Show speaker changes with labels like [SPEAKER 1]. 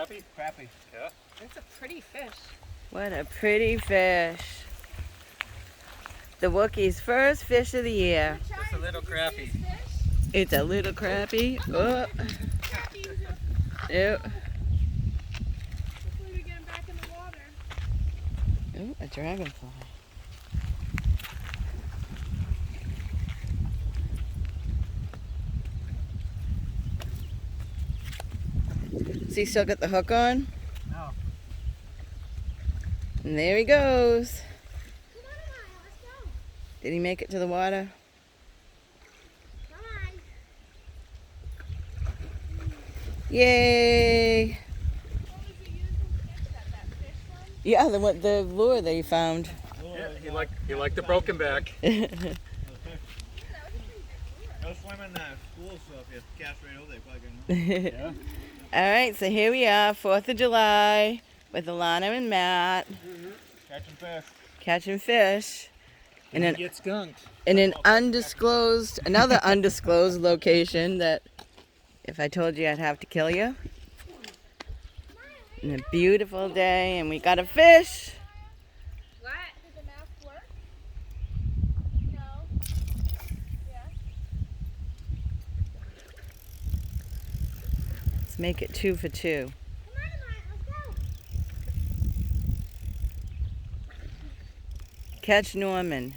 [SPEAKER 1] Crappie?
[SPEAKER 2] Crappie.
[SPEAKER 1] Yeah.
[SPEAKER 3] That's a pretty fish.
[SPEAKER 4] What a pretty fish. The Wookie's first fish of the year.
[SPEAKER 1] It's a little crappie.
[SPEAKER 4] It's a little crappie. Oh. Yep.
[SPEAKER 3] Hopefully we get him back in the water.
[SPEAKER 4] Ooh, a dragonfly. Does he still got the hook on?
[SPEAKER 2] No.
[SPEAKER 4] And there he goes.
[SPEAKER 3] Come on, Maya, let's go.
[SPEAKER 4] Did he make it to the water?
[SPEAKER 3] Come on.
[SPEAKER 4] Yay!
[SPEAKER 3] What was he using to catch that fish one?
[SPEAKER 4] Yeah, the lure that he found.
[SPEAKER 1] Yeah, he liked the broken back.
[SPEAKER 2] No swimming school, so if you cast right over, they probably gonna know.
[SPEAKER 1] Yeah.
[SPEAKER 4] All right, so here we are, 4th of July, with Alana and Matt
[SPEAKER 2] Catching fish.
[SPEAKER 4] catching fish in an
[SPEAKER 1] Get skunked.
[SPEAKER 4] another undisclosed location that if I told you I'd have to kill you. And a beautiful day, and we got a fish.
[SPEAKER 3] What? Did the mask work? No. Yeah.
[SPEAKER 4] Let's make it 2 for 2.
[SPEAKER 3] Come on, Maya, let's go.
[SPEAKER 4] Catch Norman.